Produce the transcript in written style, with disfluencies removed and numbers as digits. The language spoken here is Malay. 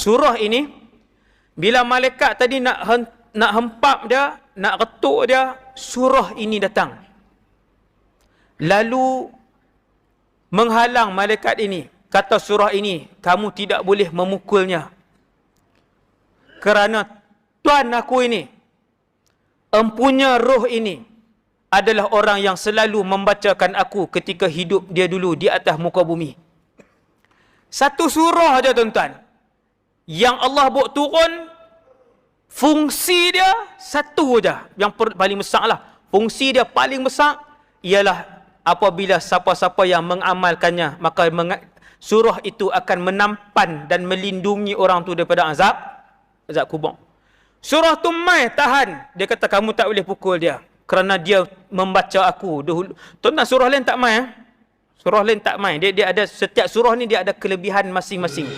surah ini, bila malaikat tadi nak hempap dia, nak retuk dia, surah ini datang. Lalu menghalang malaikat ini. Kata surah ini, kamu tidak boleh memukulnya. Kerana Tuan aku ini, empunya roh ini, adalah orang yang selalu membacakan aku ketika hidup dia dulu di atas muka bumi. Satu surah aja tuan-tuan, yang Allah buat turun, fungsi dia satu aja, yang paling besar lah. Fungsi dia paling besar ialah apabila siapa-siapa yang mengamalkannya, maka surah itu akan menampan dan melindungi orang tu daripada azab kubur. Surah tu mai tahan, dia kata kamu tak boleh pukul dia kerana dia membaca aku dahulu. Tuan-tuan, surah lain tak mai. Surah lain tak mai. Dia ada, setiap surah ni dia ada kelebihan masing-masing.